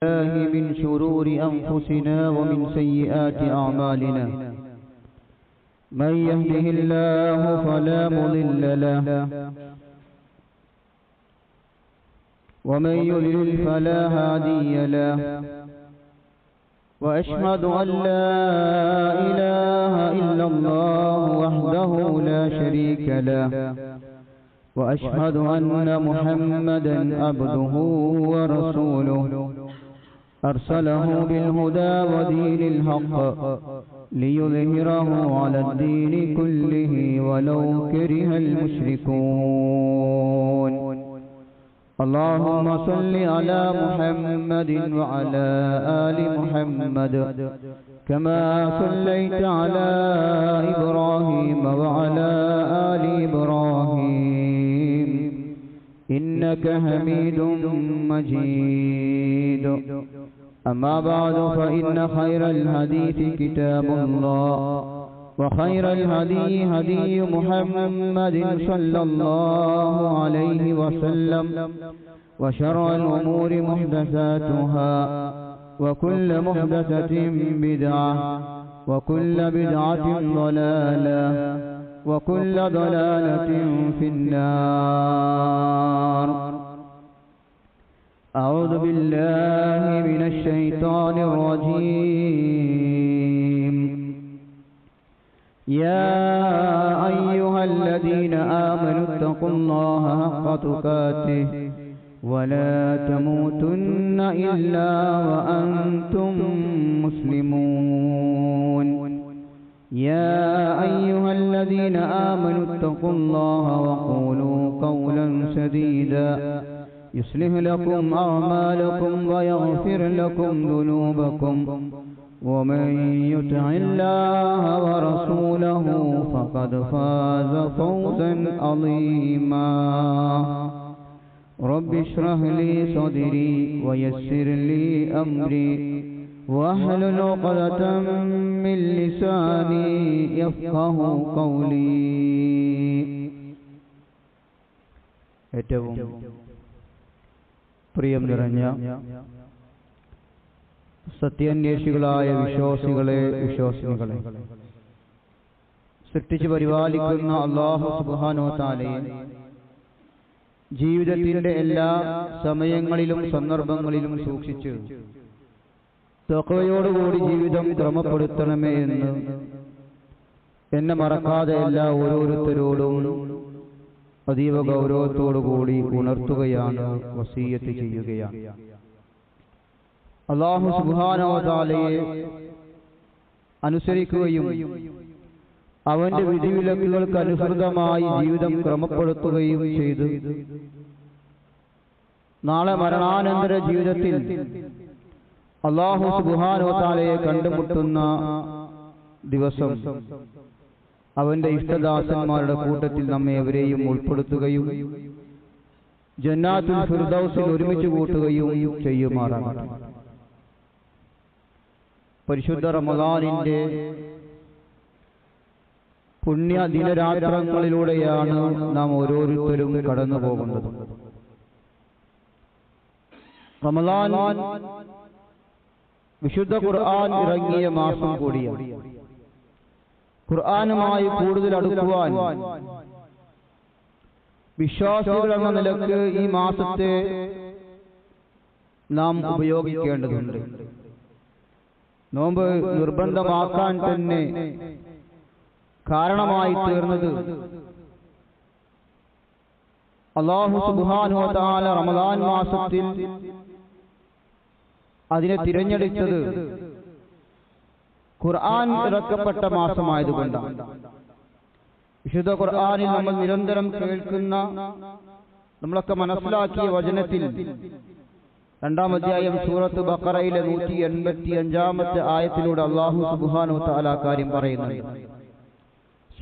الله من شرور أنفسنا ومن سيئات أعمالنا من يهده الله فلا مضل له ومن يضلل فلا هادي له وأشهد أن لا إله إلا الله وحده لا شريك له وأشهد أن محمدا عبده ورسوله أرسله بالهدى ودين الحق ليظهره على الدين كله ولو كره المشركون اللهم صل على محمد وعلى آل محمد كما صليت على إبراهيم وعلى آل إبراهيم إنك حميد مجيد أما بعد فإن خير الحديث كتاب الله وخير الهدي هدي محمد صلى الله عليه وسلم وشر الأمور محدثاتها وكل محدثة بدعة وكل بدعة ضلالة وكل ضلالة في النار. أعوذ بالله من الشيطان الرجيم. يا أيها الذين آمنوا اتقوا الله حق تقاته ولا تموتن إلا وأنتم مسلمون. يا أيها الذين آمنوا اتقوا الله وقولوا قولا سديدا يصلح لكم أعمالكم ويغفر لكم ذنوبكم ومن يطع الله ورسوله فقد فاز فوزا عظيما. رب اشرح لي صدري ويسر لي أمري واحلل عقدة من لساني يفقه قولي. ഏറ്റവും പ്രിയം നിറഞ്ഞ സത്യാന്വേഷികളായ വിശ്വാസികളെ വിശ്വാസിനികളെ, സൃഷ്ടിച്ചു പരിപാലിക്കുന്ന അല്ലാഹു സുബ്ഹാനഹു വ തആലയെ ജീവിതത്തിന്റെ എല്ലാ സമയങ്ങളിലും സന്ദർഭങ്ങളിലും സൂക്ഷിച്ച് തഖ്വയോടുകൂടി ജീവിതം ക്രമപ്പെടുത്തണമേ എന്ന് എന്നെ മറക്കാതെ എല്ലാ ഓരോരുത്തരോടും അതീവ ഗൗരവത്തോടുകൂടി ഉണർത്തുകയാണ്, വസീയത്ത് ചെയ്യുകയാണ്. അല്ലാഹു സുബ്ഹാനഹു വ തആലയെ അനുസരിക്കുകയും അവന്റെ വിധിവിലക്കുകൾക്ക് അനുസൃതമായി ജീവിതം ക്രമപ്പെടുത്തുകയും ചെയ്ത് നാളെ മരണാനന്തര ജീവിതത്തിൽ അല്ലാഹു സുബ്ഹാനഹു വ തആലയെ കണ്ടുമുട്ടുന്ന ദിവസം അവന്റെ ഇഷ്ടദാസന്മാരുടെ കൂട്ടത്തിൽ നമ്മെ എവരെയും ഉൾപ്പെടുത്തുകയും ജന്നാത്തുൽ ഫിർദൗസിൽ ഒരുമിച്ച് കൂട്ടുകയും ചെയ്യുമാറാകട്ടെ. പരിശുദ്ധ റമദാനിന്റെ പുണ്യ ദിനരാത്രങ്ങളിലൂടെയാണ് നാം ഓരോരുത്തരും കടന്നു പോകുന്നത്. റമദാൻ വിശുദ്ധ ഖുർആൻ ഇറങ്ങിയ മാസം കൂടിയാണ്. ഖുർആനുമായി കൂടുതൽ അടുക്കുവാൻ വിശ്വാസികൾ എന്ന നിലക്ക് ഈ മാസത്തെ നാം ഉപയോഗിക്കേണ്ടതുണ്ട്. നോമ്പ് നിർബന്ധമാക്കാൻ തന്നെ കാരണമായി തീർന്നത് അല്ലാഹു സുബ്ഹാനഹു വ തആല റമദാൻ മാസത്തിൽ അതിനെ തിരഞ്ഞെടുത്തത് ഖുർആൻ ഇറക്കപ്പെട്ട മാസമായതുകൊണ്ടാണ്. വിശുദ്ധ ഖുർആനിൽ നമ്മൾ നിരന്തരം കേൾക്കുന്ന, നമ്മളൊക്കെ മനസ്സിലാക്കിയ വചനത്തിൽ 2-ാം അധ്യായം സൂറത്ത് ബഖറയിലെ 185-ാമത്തെ ആയത്തിലൂടെ അല്ലാഹു സുബ്ഹാനഹു വ തആല കാര്യം പറയുന്നുണ്ട്.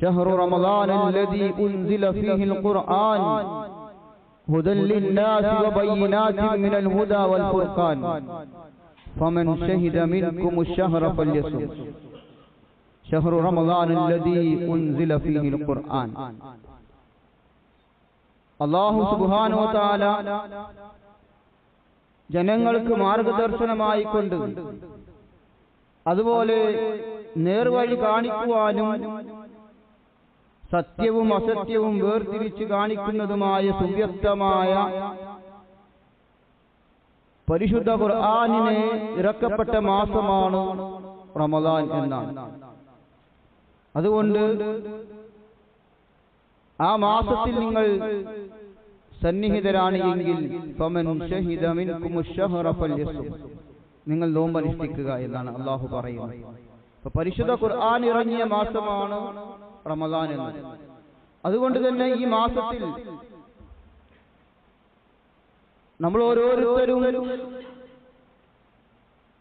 ശഹ്റു റമദാനല്ലദീ ഉൻസില ഫീഹിൽ ഖുർആൻ ഹുദൻ ലിന്നാസി വബയ്യിനാതിൻ മിനൽ ഹുദാ വൽ ഫുർഖാൻ فمن شهد منكم الشهر فليصم شهر رمضان الذي أنزل فيه القرآن. അല്ലാഹു സുബ്ഹാനഹു വ തആല ജനങ്ങൾക്ക് മാർഗദർശനമായിക്കൊണ്ട് അതുപോലെ നേർവഴി കാണിക്കുവാനും സത്യവും അസത്യവും വേർതിരിച്ച് കാണിക്കുന്നതുമായ സുവ്യക്തമായ പരിശുദ്ധ ഖുർആനിനെ ഇറക്കപ്പെട്ട മാസമാണ് റമദാൻ എന്നാണ്. അതുകൊണ്ട് ആ മാസത്തിൽ നിങ്ങൾ സന്നിഹിതരാണ് എങ്കിൽ ഫമൻ ശഹിദ മിൻകുമുശ് ശഹ്റ ഫൽയസും, നിങ്ങൾ നോമ്പനുഷ്ഠിക്കുക എന്നാണ് അല്ലാഹു പറയുന്നത്. അപ്പോൾ പരിശുദ്ധ ഖുർആൻ ഇറങ്ങിയ മാസമാണ് റമദാൻ എന്നത്. അതുകൊണ്ട് തന്നെ ഈ മാസത്തിൽ നമ്മൾ ഓരോരുത്തരും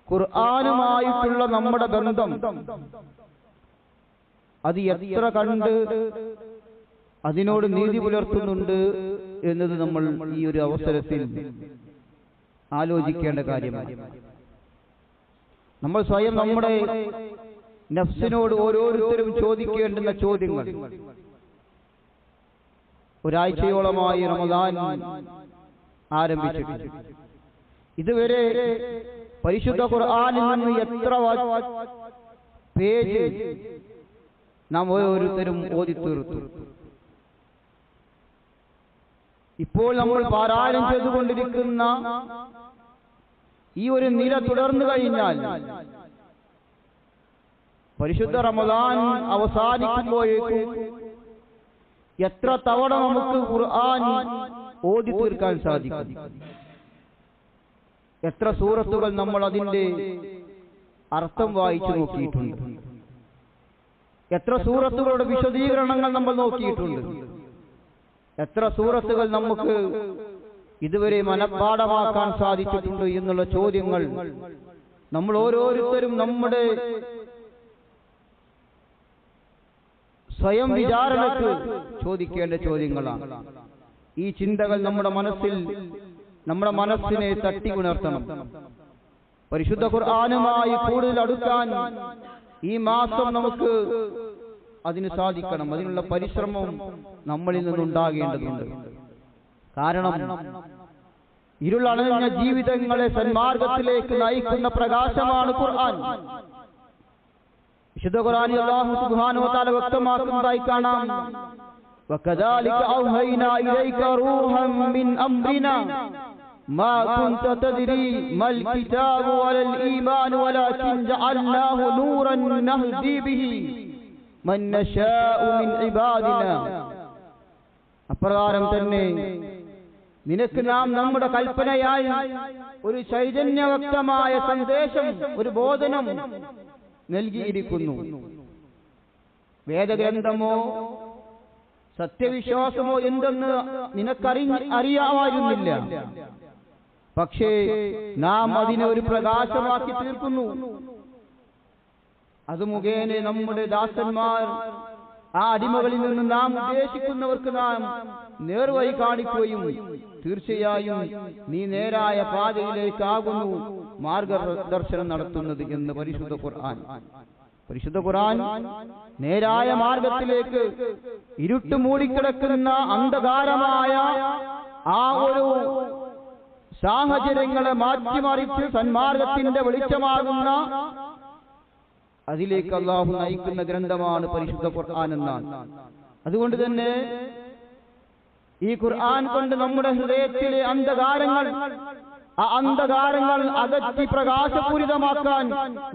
ഖുർആനുമായിട്ടുള്ള നമ്മുടെ ബന്ധം അത് എത്ര കണ്ട് അതിനോട് നീതി പുലർത്തുന്നുണ്ട് എന്നത് നമ്മൾ ഈ ഒരു അവസരത്തിൽ ആലോചിക്കേണ്ട കാര്യമാണ്. നമ്മൾ സ്വയം നമ്മുടെ നഫ്സിനോട് ഓരോരുത്തരും ചോദിക്കേണ്ടുന്ന ചോദ്യങ്ങൾ. ഒരാഴ്ചയോളമായി റമദാൻ ആരംഭിച്ചിട്ടുണ്ട്. ഇതുവരെ പരിശുദ്ധ ഖുർആനിൽ നിന്ന് എത്ര പേജ് നാം ഓരോരുത്തരും ഓതി തീർത്തു. ഇപ്പോൾ നമ്മൾ പാരായണം ചെയ്തുകൊണ്ടിരിക്കുന്ന ഈ ഒരു നില തുടർന്നു കഴിഞ്ഞാൽ പരിശുദ്ധ റമദാൻ അവസാനിക്കുമ്പോഴേക്കും എത്ര തവണ നമുക്ക് ഖുർആൻ ഓതി തീർക്കാൻ സാധിക്കും? എത്ര സൂറത്തുകൾ നമ്മൾ അതിന്റെ അർത്ഥം വായിച്ചു നോക്കിയിട്ടുണ്ട്? എത്ര സൂറത്തുകളുടെ വിശദീകരണങ്ങൾ നമ്മൾ നോക്കിയിട്ടുണ്ട്? എത്ര സൂറത്തുകൾ നമുക്ക് ഇതുവരെ മനഃപ്പാഠമാക്കാൻ സാധിച്ചിട്ടുണ്ട് എന്നുള്ള ചോദ്യങ്ങൾ നമ്മൾ ഓരോരുത്തരും നമ്മുടെ സ്വയം വിചാരണക്ക് ചോദിക്കേണ്ട ചോദ്യങ്ങളാണ്. ഈ ചിന്തകൾ നമ്മുടെ മനസ്സിനെ തട്ടി ഉണർത്തണം. പരിശുദ്ധ ഖുർആനുമായി കൂടുതൽ അടുക്കാൻ ഈ മാസം നമുക്ക് അതിന് സാധിക്കണം. അതിനുള്ള പരിശ്രമം നമ്മളിൽ നിന്നുണ്ടാകേണ്ടതുണ്ട്. കാരണം ഇരുളണഞ്ഞ ജീവിതങ്ങളെ സന്മാർഗത്തിലേക്ക് നയിക്കുന്ന പ്രകാശമാണ് ഖുർആൻ. വിശുദ്ധ ഖുർആനിൽ അല്ലാഹു സുബ്ഹാനഹു വ തആല വ്യക്തമാക്കുന്നതായി കാണാം, വകദാലിക ഔഹൈനാ ഇലൈക റൂഹൻ മിൻ അംറിനാ മാ കുൻത തദ്രി മൽ കിതാബു വലൽ ഈമാനു വലാകിൻ ജഅൽനാഹു നൂറൻ നഹ്ദി ബിഹി മൻ നശാഉ മിൻ ഇബാദിനാ. അപ്രകാരം തന്നെ നിനക്ക് നാം നമ്മുടെ കൽപ്പനയായി ഒരു ചൈതന്യവക്തമായ സന്ദേശം, ഒരു ബോധനം നൽകിയിരിക്കുന്നു. വേദഗ്രന്ഥമോ സത്യവിശ്വാസമോ എന്തെന്ന് നിനക്കറിയാമായിരുന്നില്ല. പക്ഷേ നാം അതിനെ ഒരു പ്രകാശമാക്കി തീർക്കുന്നു. അത് മുഖേന നമ്മുടെ ദാസന്മാർ, ആ അടിമകളിൽ നിന്ന് നാം ഉദ്ദേശിക്കുന്നവർക്ക് നാം നേർവഴി കാണിക്കുകയും തീർച്ചയായും നീ നേരായ പാതയിലേക്കാകുന്നു മാർഗദർശനം നടത്തുന്നത് എന്ന് പരിശുദ്ധ ഖുർആൻ. പരിശുദ്ധ ഖുർആൻ നേരായ മാർഗത്തിലേക്ക് ഇരുട്ട് മൂടിക്കിടക്കുന്ന അന്ധകാരമായ ആ ഒരു സാഹചര്യങ്ങളെ മാറ്റിമറിച്ച് സന്മാർഗത്തിന്റെ വെളിച്ചമാകുന്ന അതിലേക്ക് അല്ലാഹു നയിക്കുന്ന ഗ്രന്ഥമാണ് പരിശുദ്ധ ഖുർആൻ എന്നാണ്. അതുകൊണ്ട് തന്നെ ഈ ഖുർആൻ കൊണ്ട് നമ്മുടെ ഹൃദയത്തിലെ അന്ധകാരങ്ങൾ അകറ്റി പ്രകാശപൂരിതമാക്കാൻ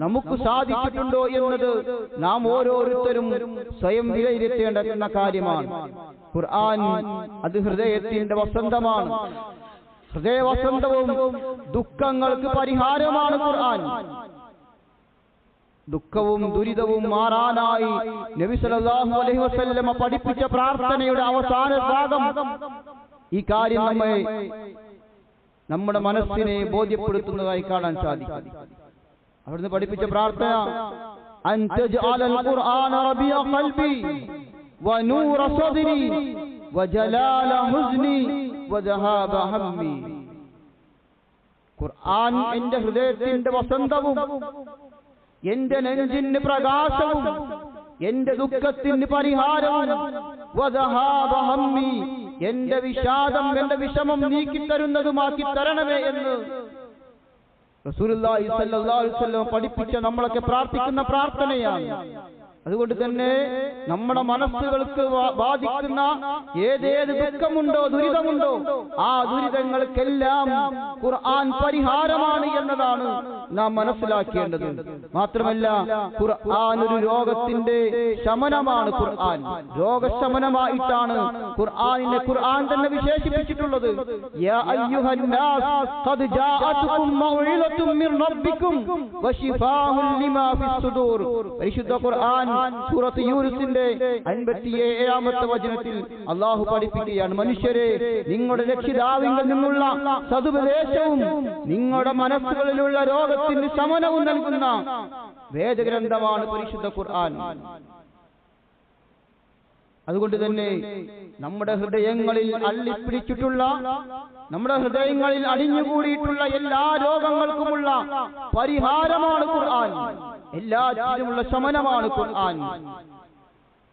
നമുക്ക് സാധിച്ചിട്ടുണ്ടോ എന്നത് നാം ഓരോരുത്തരും സ്വയം വിലയിരുത്തേണ്ട കാര്യമാണ്. ഖുർആൻ അത് ഹൃദയത്തിന്റെ വസന്തമാണ്. ഹൃദയവസന്തവും ദുഃഖങ്ങൾക്ക് പരിഹാരമാണ് ഖുർആൻ. ദുഃഖവും ദുരിതവും മാറാനായി നബി സല്ലല്ലാഹു അലൈഹി വസല്ലമ പഠിപ്പിച്ച പ്രാർത്ഥനയുടെ അവസാന ഭാഗം ഈ കാര്യം നമ്മുടെ മനസ്സിനെ ബോധ്യപ്പെടുത്തുന്നതായി കാണാൻ സാധിക്കും. അവിടുന്ന് പഠിപ്പിച്ച പ്രാർത്ഥന, അൻതജ്അലൽ ഖുർആന റബിയ ഖൽബി വനൂറ സദ്രി വജലാല ഹുസ്നി വദഹാബ ഹമ്മി. ഖുർആൻ എന്റെ ഹൃദയത്തിന്റെ വസന്തവും എന്റെ നെഞ്ചിന് പ്രകാശവും എന്റെ ദുഃഖത്തിന് പരിഹാരവും വദഹാബ ഹമ്മി, എന്റെ വിഷാദം, എന്റെ വിഷമം നീക്കിത്തരുന്നതുമാക്കി തരണമേ എന്ന് റസൂലുള്ളാഹി സ്വല്ലല്ലാഹു അലൈഹി വസല്ലം പഠിപ്പിച്ച നമ്മളൊക്കെ പ്രാർത്ഥിക്കുന്ന പ്രാർത്ഥനയാണ്. അതുകൊണ്ട് തന്നെ നമ്മുടെ മനസ്സുകൾക്ക് ബാധിക്കുന്ന ഏതേത് ദുഃഖമുണ്ടോ, ദുരിതമുണ്ടോ, ആ ദുരിതങ്ങൾക്കെല്ലാം ഖുർആൻ പരിഹാരമാണ് എന്നതാണ് നാം മനസ്സിലാക്കേണ്ടത്. മാത്രമല്ല ഖുർആൻ ഒരു രോഗത്തിന്റെ ശമനമാണ്. ഖുർആൻ രോഗശമനമായിട്ടാണ് ഖുർആൻ തന്നെ വിശേഷിപ്പിച്ചിട്ടുള്ളത്. യാ അയ്യുഹന്നാസ് ഖദ് ജാഅതുകും മൗഇദത്തും മിർ റബ്ബികും വശിഫാഉൻ ലിമാ ഫിസ്സുദൂർ. പരിശുദ്ധ ഖുർആൻ സൂറത്ത് യൂനുസിന്റെ 57-ാമത്തെ വചനത്തിൽ അല്ലാഹു പഠിപ്പിക്കുകയാണ്, മനുഷ്യരെ, നിങ്ങളുടെ രക്ഷിതാവിങ്കിൽ നിന്നുള്ള സതുപദേശവും നിങ്ങളുടെ മനസ്സുകളിലുള്ള രോഗത്തിന് ശമനവും നൽകുന്ന വേദഗ്രന്ഥമാണ് പരിശുദ്ധ ഖുർആൻ. അതുകൊണ്ട് തന്നെ നമ്മുടെ ഹൃദയങ്ങളിൽ അള്ളിപ്പിടിച്ചിട്ടുള്ള, നമ്മുടെ ഹൃദയങ്ങളിൽ അടിഞ്ഞുകൂടിയിട്ടുള്ള എല്ലാ രോഗങ്ങൾക്കുമുള്ള പരിഹാരമാണ് ഖുർആൻ. എല്ലാറ്റിനുമുള്ള ശമനമാണ് ഖുർആൻ.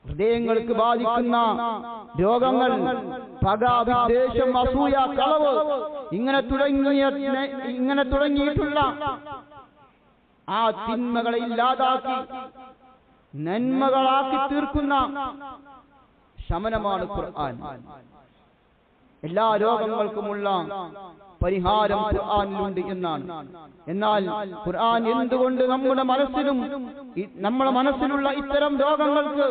ഹൃദയങ്ങൾക്ക് ബാധിക്കുന്ന രോഗങ്ങൾ, പക, വിദ്വേഷം, അസൂയ, കളവ്, ഇങ്ങനെ തുടങ്ങിയിട്ടുള്ള ആ തിന്മകളെ ഇല്ലാതാക്കി നന്മകളാക്കി തീർക്കുന്ന ശമനമാണ് ഖുർആൻ. എല്ലാ രോഗങ്ങൾക്കുമുള്ള പരിഹാരം ഖുർആനിലുണ്ട് എന്നാണ്. എന്നാൽ ഖുർആൻ എന്തുകൊണ്ട് നമ്മുടെ മനസ്സിലുള്ള ഇത്തരം രോഗങ്ങൾക്ക്,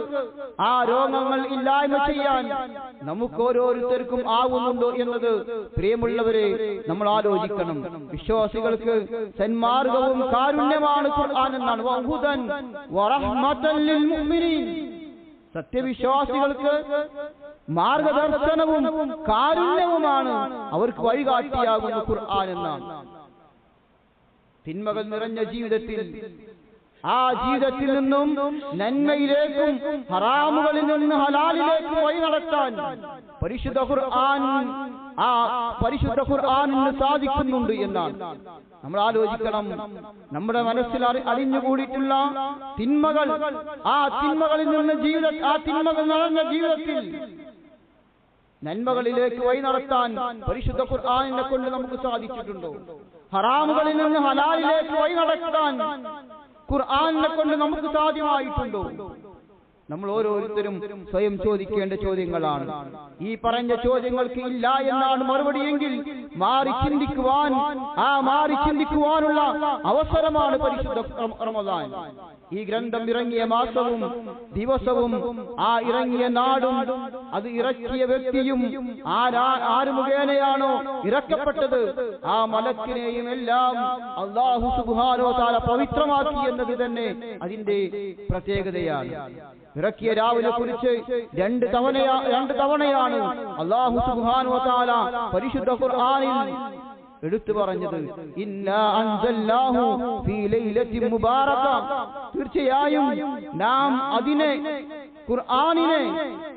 ആ രോഗങ്ങൾ ഇല്ലായ്മ ചെയ്യാൻ നമുക്ക് ഓരോരുത്തർക്കും ആവുന്നുണ്ടോ എന്നത് പ്രിയമുള്ളവരെ നമ്മൾ ആലോചിക്കണം. വിശ്വാസികൾക്ക് സന്മാർഗവും കാരുണ്യമാണ് ഖുർആൻ എന്നാണ്. വഹുദൻ വറഹ്മതൻ ലിൽ മുഅ്മിനീൻ. സത്യവിശ്വാസികൾക്ക് മാർഗദർശനവും കാരുണ്യവുമാണ്, അവർക്ക് വഴികാട്ടിയാകുന്ന ഖുർആൻ എന്നാണ്. തിന്മകൾ നിറഞ്ഞ ജീവിതത്തിൽ, ആ ജീവിതത്തിൽ നിന്നും നന്മയിലേക്കും ഹറാമുകളിൽ നിന്ന് ഹലാലിലേക്കും വഴി നടത്താൻ പരിശുദ്ധ ഖുർആനിന് സാധിക്കുന്നുണ്ട് എന്നാണ്. നമ്മൾ ആലോചിക്കണം, നമ്മുടെ മനസ്സിൽ അടിഞ്ഞുകൂടിയിട്ടുള്ള തിന്മകൾ, ആ തിന്മകളിൽ നിന്ന് ആ തിന്മകൾ നിറഞ്ഞ ജീവിതത്തിൽ നന്മകളിലേക്ക് വഴി നടത്താൻ പരിശുദ്ധ ഖുർആനിനെ കൊണ്ട് നമുക്ക് സാധിച്ചിട്ടുണ്ടോ? ഹറാമുകളിൽ നിന്ന് ഹലാലിലേക്ക് വഴി നടത്താൻ ഖുർആനിനെ കൊണ്ട് നമുക്ക് സാധ്യമായിട്ടുണ്ടോ? നമ്മൾ ഓരോരുത്തരും സ്വയം ചോദിക്കേണ്ട ചോദ്യങ്ങളാണ്. ഈ പറഞ്ഞ ചോദ്യങ്ങൾക്ക് ഇല്ല എന്നാണ് മറുപടിയെങ്കിൽ മാറി ചിന്തിക്കുവാനുള്ള അവസരമാണ് പരിശുദ്ധ റമദാൻ. ഈ ഗ്രന്ഥം ഇറങ്ങിയ മാസവും ദിവസവും, ആ ഇറങ്ങിയ നാടും, അത് ഇറക്കിയ വ്യക്തിയും, ആര് മുഖേനയാണോ ഇറക്കപ്പെട്ടത് ആ മലക്കിനെയും എല്ലാം അല്ലാഹു സുബ്ഹാനഹു വ തആല പവിത്രമാക്കി എന്നത് തന്നെ അതിന്റെ പ്രത്യേകതയാണ്. ഇറക്കിയ രാവിനെ കുറിച്ച് രണ്ട് തവണയാണ് അല്ലാഹു സുബ്ഹാനഹു വ തആല പരിശുദ്ധ ഖുർആനിൽ എടുത്തു പറഞ്ഞത്. ഇന്നാ അൻസൽനാഹു ഫീ ലൈലത്തിൻ മുബാറക. തീർച്ചയായും നാം അതിനെ, ഖുർആനിനെ,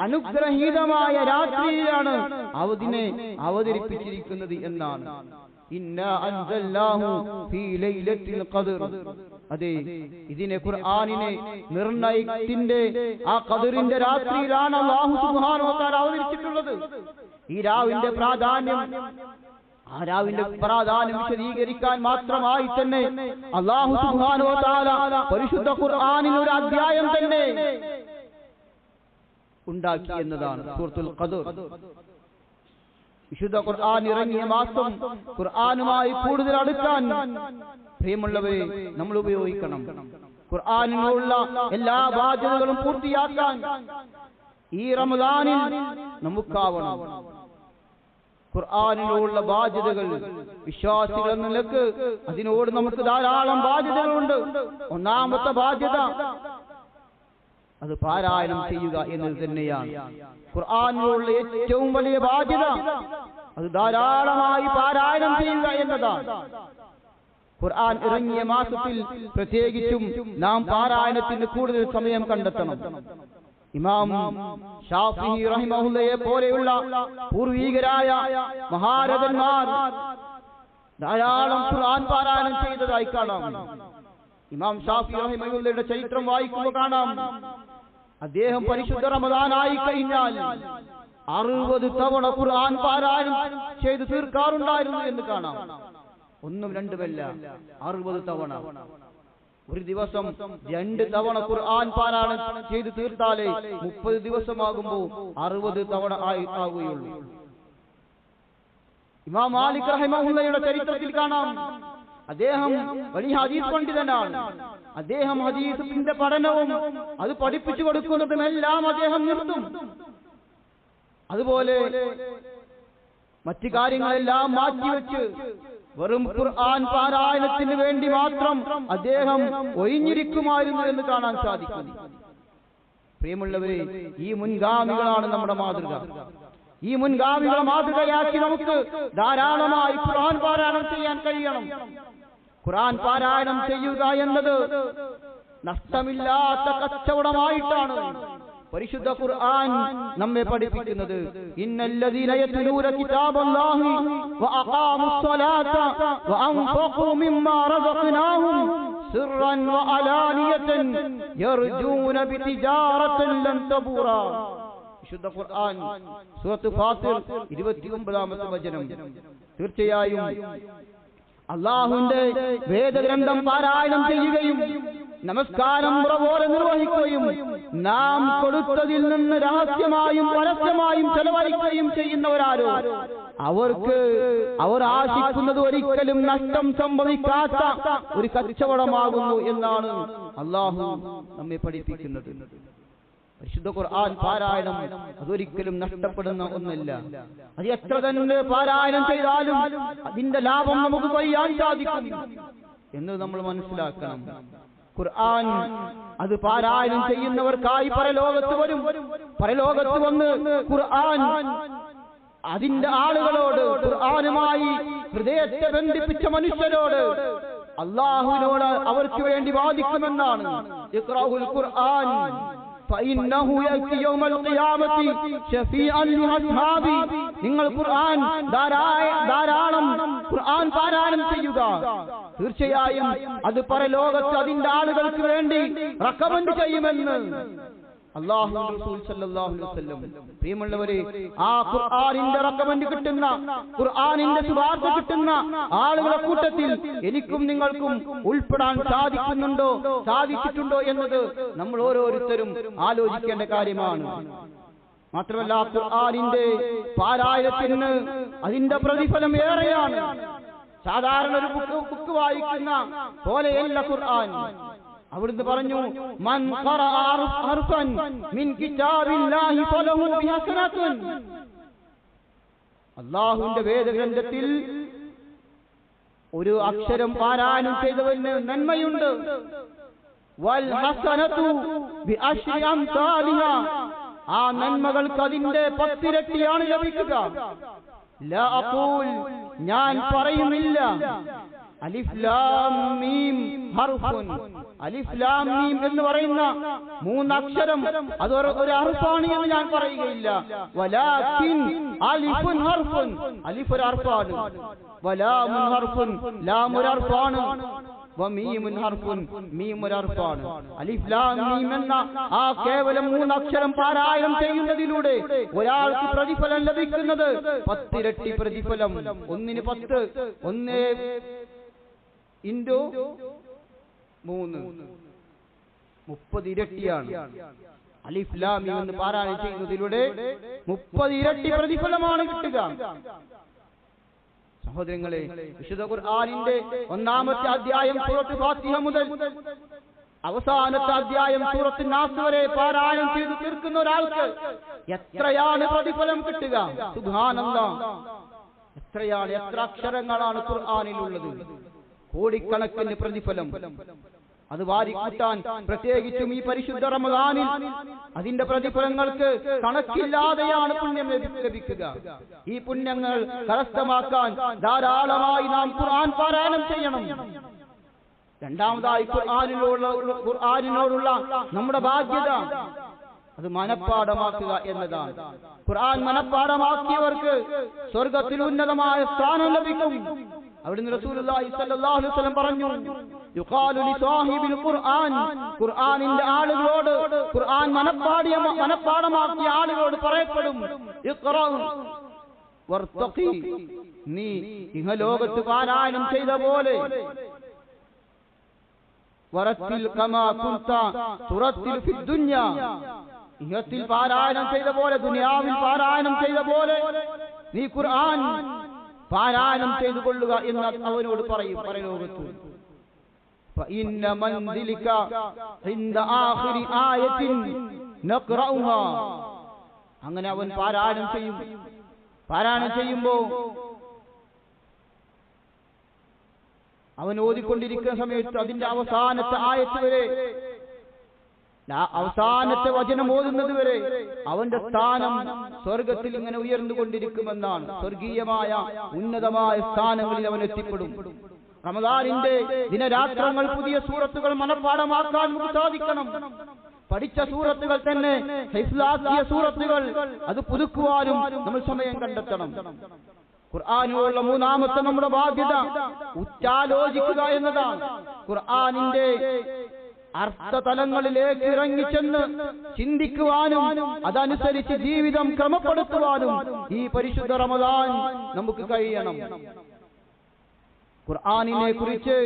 അനുഗ്രഹീതമായ രാത്രിയിലാണ് അതിനെ അവതരിപ്പിച്ചിരിക്കുന്നത് എന്നാണ്. ഇന്നാ അൻസൽനാഹു ഫീ ലൈലത്തിൽ ഖദ്ർ. അതെ, ഇതിനെ ഖുർആനിനെ നിർണയത്തിന്റെ ആ ഖദറിന്റെ രാത്രിയിലാണ് അല്ലാഹു സുബ്ഹാനഹു വ തആല അവതരിച്ചിട്ടുള്ളത്. ഈ രാവിന്റെ പ്രാധാന്യം, ആ രാവിന്റെ പ്രാധാന്യം വിശദീകരിക്കാൻ മാത്രമായി തന്നെ അല്ലാഹു സുബ്ഹാനഹു വ തആല പരിശുദ്ധ ഖുർആനിൽ ഒരു അധ്യായം തന്നെ ഉണ്ടാക്കി എന്നതാണ് സൂറത്തുൽ ഖദർ. വിശുദ്ധ ഖുർആൻ ഇറങ്ങിയ മാസം ഖുർആനുമായി കൂടുതൽ അടുക്കാൻ പ്രിയമുള്ളവരെ നമ്മൾ ഉപയോഗിക്കണം. ഖുർആനിലുള്ള എല്ലാ ബാധ്യതകളും പൂർത്തിയാക്കാൻ ഈ റമദാനിൽ നമുക്കാവണം. ഖുർആനിലുള്ള ബാധ്യതകൾ, വിശ്വാസികൾ എന്ന നിലക്ക് അതിനോട് നമുക്ക് ധാരാളം ബാധ്യതകളുണ്ട്. ഒന്നാമത്തെ ബാധ്യത അത് പാരായണം ചെയ്യുക എന്നത് തന്നെയാണ്. ഖുർആനിലുള്ള ഏറ്റവും വലിയ ബാധ്യത അത് ധാരാളമായി പാരായണം ചെയ്യുക എന്നതാണ്. ഖുർആൻ ഇറങ്ങിയ മാസത്തിൽ പ്രത്യേകിച്ചും നാം പാരായണത്തിന് കൂടുതൽ സമയം കണ്ടെത്തണം. ഇമാം ഷാഫിഈ റഹിമഹുല്ലയെ പോലെയുള്ള പൂർവീകരായ മഹാരഥന്മാർ ധാരാളം ഖുർആൻ പാരായണം ചെയ്തതായി കാണാം. ഇമാം ഷാഫിഈ റഹിമഹുല്ലയുടെ ചരിത്രം വായിക്കുമ്പോൾ കാണാം, അദ്ദേഹം പരിശുദ്ധ റമദാനായി കഴിഞ്ഞാൽ 60 തവണ ഖുർആൻ പാരായണം ചെയ്ത് തീർക്കാറുണ്ടായിരുന്നു എന്ന് കാണാം. ഒന്നും രണ്ടുമല്ല, 60 തവണ. ഒരു ദിവസം 2 തവണ ഖുർആൻ പാരായണം ചെയ്ത് തീർത്താലേ 30 ദിവസമാകുമ്പോൾ 60 തവണ ആകുകയുള്ളൂ. ഇമാം മാലിക് റഹിമഹുള്ളയുടെ ചരിത്രത്തിൽ കാണാം, അദ്ദേഹം വലിയ ഹദീസ് പണ്ഡിതനാണ്. അദ്ദേഹം ഹദീസിന്റെ പഠനവും അത് പഠിപ്പിച്ചു കൊടുക്കുന്നതുമെല്ലാം അദ്ദേഹം നിർത്തും. അതുപോലെ മറ്റു കാര്യങ്ങളെല്ലാം മാറ്റിവെച്ച് വെറും ഖുർആൻ പാരായണത്തിന് വേണ്ടി മാത്രം അദ്ദേഹം ഒഴിഞ്ഞിരിക്കുമായിരുന്നു എന്ന് കാണാൻ സാധിക്കും. പ്രിയമുള്ളവരെ, ഈ മുൻഗാമികളാണ് നമ്മുടെ മാതൃക. ഈ മുൻഗാമികളെ മാതൃകയാക്കി നമുക്ക് ധാരാളമായി ഖുർആൻ പാരായണം ചെയ്യാൻ കഴിയണം. ഖുർആൻ പാരായണം ചെയ്യുക എന്നത് നഷ്ടമില്ലാത്ത കച്ചവടമായിട്ടാണ് പരിശുദ്ധ ഖുർആൻ നമ്മെ പഠിപ്പിക്കുന്നത്. ഇന്നല്ലദീന യത്ലൂന കിതാബല്ലാഹി വഅഖാമുസ്സലാത വഅൻഫഖൂ മിമ്മാ റസഖ്നാഹും സിർറൻ വഅലാനിയതൻ യർജൂന ബിതിജാറതൻ ലൻ തബൂറ. വിശുദ്ധ ഖുർആൻ സൂറത്ത് ഫാത്തിർ 29-ാമത്തെ വചനം. തീർച്ചയായും അല്ലാഹുവിന്റെ വേദഗ്രന്ഥം പാരായണം ചെയ്യുകയും നമസ്കാരം മുറപോലെ നിർവഹിക്കുകയും നാം കൊടുത്തതിൽ നിന്ന് രഹസ്യമായും പരസ്യമായും ചെലവഴിക്കുകയും ചെയ്യുന്നവരാരോ അവർ ആശിക്കുന്നത് ഒരിക്കലും നഷ്ടം സംഭവിക്കാത്ത ഒരു കച്ചവടമാകുന്നു എന്നാണ് അല്ലാഹു നമ്മെ പഠിപ്പിക്കുന്നത്. പരിശുദ്ധ ഖുർആൻ പാരായണം അതൊരിക്കലും നഷ്ടപ്പെടുന്ന ഒന്നല്ല. അത് എത്ര തന്നെ പാരായണം ചെയ്താലും അതിന്റെ ലാഭം നമുക്ക് കൊയ്യാൻ സാധിക്കും എന്ന് നമ്മൾ മനസ്സിലാക്കണം. ഖുർആൻ അത് പാരായണം ചെയ്യുന്നവർക്കായി പരലോകത്ത് വരും. പരലോകത്ത് വന്ന് ഖുർആൻ അതിന്റെ ആളുകളോട്, ഖുർആനുമായി ഹൃദയത്തെ ബന്ധിപ്പിച്ച മനുഷ്യരോട്, അല്ലാഹുവിനോട് അവർക്ക് വേണ്ടി വാദിക്കുമെന്നാണ്. ഇഖ്റഉൽ ഖുർആൻ ഫഇന്നഹു യഅതി യൗമൽ ഖിയാമത്തി ശഫീഅൻ ലിഅസ്ഹാബി. നിങ്ങൾ ഖുർആൻ ധാരാളം ഖുർആൻ പാരായണം ചെയ്യുക. തീർച്ചയായും അത് പരലോകത്ത് അതിന്റെ ആളുകൾക്ക് വേണ്ടി റെക്കമെൻഡ് ചെയ്യുമെന്ന് അല്ലാഹുവിന്റെ റസൂൽ സല്ലല്ലാഹു അലൈഹി വസല്ലം. പ്രിയമുള്ളവരെ, ആ ഖുർആനിന്റെ റെക്കമെൻഡ് കിട്ടുന്ന, ഖുർആനിന്റെ ശുപാർശ കിട്ടുന്ന ആളുകളുടെ കൂട്ടത്തിൽ എനിക്കും നിങ്ങൾക്കും ഉൾപ്പെടാൻ സാധിച്ചിട്ടുണ്ടോ എന്നത് നമ്മൾ ഓരോരുത്തരും ആലോചിക്കേണ്ട കാര്യമാണ്. മാത്രമല്ല, ഖുർആനിന്റെ പാരായണത്തിന് അതിന്റെ പ്രതിഫലം ഏറെയാണ്. സാധാരണ ഒരു ബുക്ക് വായിക്കുന്ന പോലെയല്ല ഖുർആൻ. അവിടുന്ന് പറഞ്ഞു, മൻ ഖറഅ ഹർഫൻ മിൻ കിതാബില്ലാഹി ഫലഹു ബിഹസനത്തുൻ. അല്ലാഹുവിന്റെ വേദഗ്രന്ഥത്തിൽ ഒരു അക്ഷരം പാരായണം ചെയ്തവന് നന്മയുണ്ട്. വൽ ഹസനതു ബിഅശ്രി അംസാലിഹാ. ആ നന്മകൾക്ക് അതിന്റെ 10 ഇരട്ടിയാണ് ലഭിക്കുക. ലാ അഖൂൽ, ഞാൻ പറയുന്നില്ല, അലിഫ് ലാം മീം ഹർഫുൻ. അലിഫ് ലാം മീം എന്ന് പറയുന്ന 3 അക്ഷരം അത് ഒരു ഹർഫാണ് എന്ന് ഞാൻ പറയുകയില്ല. വലാകിൻ അലിഫുൻ ഹർഫുൻ. അലിഫ് ഒരു ഹർഫാണ്. വലാമുൻ ഹർഫുൻ. ലാം ഒരു ഹർഫാണ്. വമീമുൻ ഹർഫുൻ. മീം ഒരു ഹർഫാണ്. അലിഫ് ലാം മീം എന്ന ആ കേവലം 3 അക്ഷരം പാരായണം ചെയ്യുന്നതിലൂടെ ഒരാൾക്ക് പ്രതിഫലം ലഭിക്കുന്നത് 10 ഇരട്ടി പ്രതിഫലം. 1 10, 1 ഇൻറ്റു 3 30 ഇരട്ടിയാണ്. അലിഫ് ലാം മീം എന്ന് പാരായണം ചെയ്യുന്നതിലൂടെ 30 ഇരട്ടി പ്രതിഫലമാണ് കിട്ടുക. സഹോദരങ്ങളെ, വിശുദ്ധ ഖുർആനിന്റെ 1-ാമത്തെ അധ്യായം സൂറത്ത് ഫാത്തിഹ മുതൽ അവസാനത്തെ അധ്യായം സൂറത്ത് നാസ് വരെ പാരായണം ചെയ്ത് തീർക്കുന്ന ഒരാൾക്ക് എത്രയാണ് പ്രതിഫലം കിട്ടുക? സുബ്ഹാനല്ലാഹ്, എത്ര അക്ഷരങ്ങളാണ് ഖുർആനിലുള്ളത്. കോടിക്കണക്കിന് പ്രതിഫലം. അത് വാരിക്കൂട്ടാൻ, പ്രത്യേകിച്ചും ഈ പരിശുദ്ധ റമദാനിൽ അതിന്റെ പ്രതിഫലങ്ങൾക്ക് കണക്കില്ലാതെയാണ് പുണ്യം ലഭിക്കുക. ഈ പുണ്യങ്ങൾ കരസ്ഥമാക്കാൻ ധാരാളമായി നാം ഖുർആൻ പാരായണം ചെയ്യണം. രണ്ടാമതായി ഖുർആനിനോടുള്ള നമ്മുടെ ബാധ്യത അത് മനഃപ്പാഠമാക്കുക എന്നതാണ്. ഖുർആൻ മനഃപ്പാഠമാക്കിയവർക്ക് സ്വർഗത്തിൽ ഉന്നതമായ സ്ഥാനം ലഭിക്കും. അവിടുന്ന് റസൂലുള്ളാഹി സ്വല്ലല്ലാഹു അലൈഹി വസല്ലം പറഞ്ഞു, യുഖാലു ലിസാഹിബിൽ ഖുർആൻ. ഖുർആനിന്റെ ആളുകളോട്, ഖുർആൻ മനഃപ്പാഠമാക്കിയ ആളുകളോട് പറയപ്പെടും, ഇഖ്റഉ വർത്തഖി, നീ ഇഹലോകത്ത് പാരായണം ചെയ്ത പോലെ വറത്തിൽ കമാ കുൻത തുറത്തിൽ ഫിദ് ദുനിയ, ഇഹത്തിൽ പാരായണം ചെയ്ത പോലെ ദുനിയാവിൽ പാരായണം ചെയ്ത പോലെ നീ ഖുർആൻ പാരായണം ചെയ്തു കൊള്ളുക എന്ന് അവനോട് പറയും പരലോകത്ത്. فإن منزلك عند آخر آية نقرأها, അങ്ങനെ അവൻ പാരായണം ചെയ്യും. പാരായണം ചെയ്യുമ്പോ അവൻ ഓതിക്കൊണ്ടിരിക്കുന്ന സമയത്ത് അതിന്റെ അവസാനത്തെ ആയത്ത് വരെ, അവസാനത്തെ വചനം ഓതുന്നത് വരെ അവന്റെ സ്ഥാനം സ്വർഗത്തിൽ ഇങ്ങനെ ഉയർന്നുകൊണ്ടിരിക്കുമെന്നാണ്. സ്വർഗീയമായ ഉന്നതമായ സ്ഥാനങ്ങളിൽ അവൻ എത്തിപ്പെടും. റമദാനിന്റെ ദിനരാത്രങ്ങൾ പുതിയ സൂറത്തുകൾ മനഃപ്പാഠമാക്കാൻ നമുക്ക് സാധിക്കണം. പഠിച്ച സൂറത്തുകൾ തന്നെ, ഹിഫ്ലാക്കിയ സൂറത്തുകൾ അത് പുതുക്കുവാനും നമ്മൾ സമയം കണ്ടെത്തണം. ഖുർആനിലുള്ള മൂന്നാമത്തെ നമ്മുടെ ബാധ്യത ഉച്ചാലോചിക്കുക എന്നതാണ്. ഖുർആനിന്റെ അർത്ഥതലങ്ങളിലേക്ക് ഇറങ്ങിച്ചെന്ന് ചിന്തിക്കുവാനും അതനുസരിച്ച് ജീവിതം ക്രമപ്പെടുത്തുവാനും ഈ പരിശുദ്ധ റമദാൻ നമുക്ക് കഴിയണം. ഖുർആനിനെ കുറിച്ച്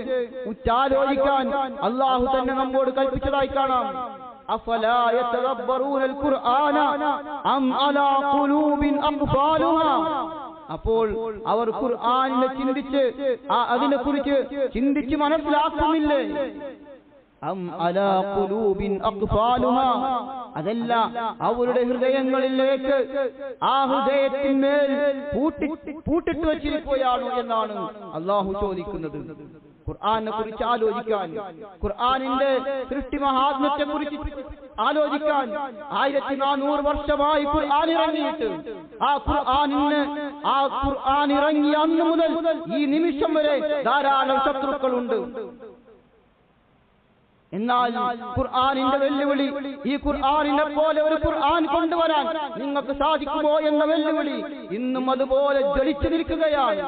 ഉച്ചാലോചിക്കാൻ അല്ലാഹു തന്നെ നമ്മോട് കൽപ്പിച്ചതായി കാണാം. അഫലാ യതദബ്ബറൂനൽ ഖുർആന അം അലാ ഖുലൂബിൻ അഖ്ഫാലുഹാ, അപ്പോൾ അവർ ഖുർആനിനെ ചിന്തിച്ച് അതിനെക്കുറിച്ച് ചിന്തിച്ച് മനസ്സിലാക്കുന്നില്ലേ? അം അലാ ഖുലൂബിൻ അഖ്ഫാലുഹാ, അതല്ല അവരുടെ ഹൃദയങ്ങളിലേക്ക് ആ ഹൃദയത്തിന്മേൽ പൂട്ടിട്ട് വച്ചിരിക്കുകയാണോ എന്നാണ് അല്ലാഹു ചോദിക്കുന്നത്. ഖുർആനെ കുറിച്ച് ആലോചിക്കാൻ, ഖുർആനിന്റെ സൃഷ്ടി മഹാത്മ്യത്തെ കുറിച്ച് ആലോചിക്കാൻ 1400 വർഷമായി ഖുർആൻ ഇറങ്ങിയിട്ട് ആ ഖുർആൻ ഇറങ്ങിയ അന്ന് മുതൽ ഈ നിമിഷം വരെ ധാരാളം ശത്രുക്കളുണ്ട്. എന്നാൽ ഖുർആനിന്റെ വെല്ലുവിളി, ഈ ഖുർആനിനെ പോലെ ഒരു ഖുർആൻ കൊണ്ടുവരാൻ നിങ്ങൾക്ക് സാധിക്കുമോ എന്ന വെല്ലുവിളി ഇന്നും അതുപോലെ ജ്വലിച്ചു നിൽക്കുകയാണ്.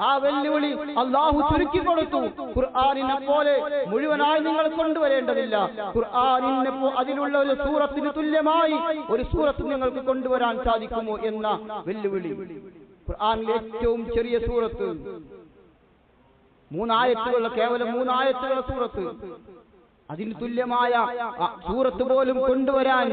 ആ വെല്ലുവിളി അല്ലാഹു ചുരുക്കി കൊടുത്തു. ഖുർആനിനെ പോലെ മുഴുവനായി നിങ്ങൾ കൊണ്ടുവരേണ്ടതില്ല. ഖുർആനിനെ അതിലുള്ള ഒരു സൂറത്തിന് തുല്യമായി ഒരു സൂറത്ത് നിങ്ങൾക്ക് കൊണ്ടുവരാൻ സാധിക്കുമോ എന്ന വെല്ലുവിളി. ഖുർആനിലെ ഏറ്റവും ചെറിയ സൂറത്ത്, 3 ആയത്തുകളുള്ള, കേവലം 3 ആയത്തുകളുള്ള സൂറത്ത്, അതിന് തുല്യമായ സൂറത്ത് പോലും കൊണ്ടുവരാൻ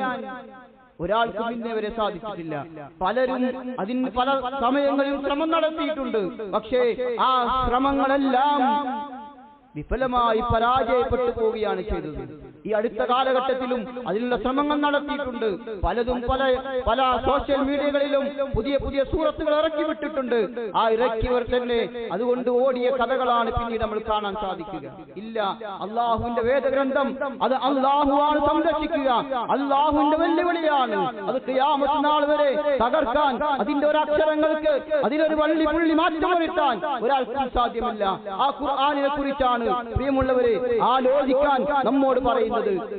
ഒരാൾക്കും ഇന്നേ വരെ സാധിച്ചിട്ടില്ല. പലരും അതിന് പല സമയങ്ങളിൽ ശ്രമം നടത്തിയിട്ടുണ്ട്. പക്ഷേ ആ ശ്രമങ്ങളെല്ലാം വിഫലമായി പരാജയപ്പെട്ടു പോവുകയാണ് ചെയ്തത്. ഈ അടുത്ത കാലഘട്ടത്തിലും അതിനുള്ള ശ്രമങ്ങൾ നടത്തിയിട്ടുണ്ട്. പലതും പല സോഷ്യൽ മീഡിയകളിലും പുതിയ പുതിയ സൂറത്തുകൾ ഇറക്കി വിട്ടിട്ടുണ്ട്. ആ ഇറക്കിയവർ തന്നെ അതുകൊണ്ട് ഓടിയ കഥകളാണ് പിന്നീട് നമ്മൾ കാണാൻ സാധിക്കുക. ഇല്ല, അള്ളാഹുവിന്റെ വേദഗ്രന്ഥം അത് അള്ളാഹുവാണ് സംരക്ഷിക്കുക. അള്ളാഹുവിന്റെ വെല്ലുവിളിയാണ്. അത് ഖിയാമത്ത് നാൾ വരെ തകർക്കാൻ, അതിന്റെ ഒരക്ഷരങ്ങൾക്ക് അതിലൊരു വള്ളി പുള്ളി മാറ്റം വരുത്താൻ ഒരാൾക്കും സാധ്യമല്ല. ആ ഖുർആനിനെ കുറിച്ചാണ് പ്രിയമുള്ളവരെ ആലോചിക്കാൻ നമ്മോട് പറയുന്നത്.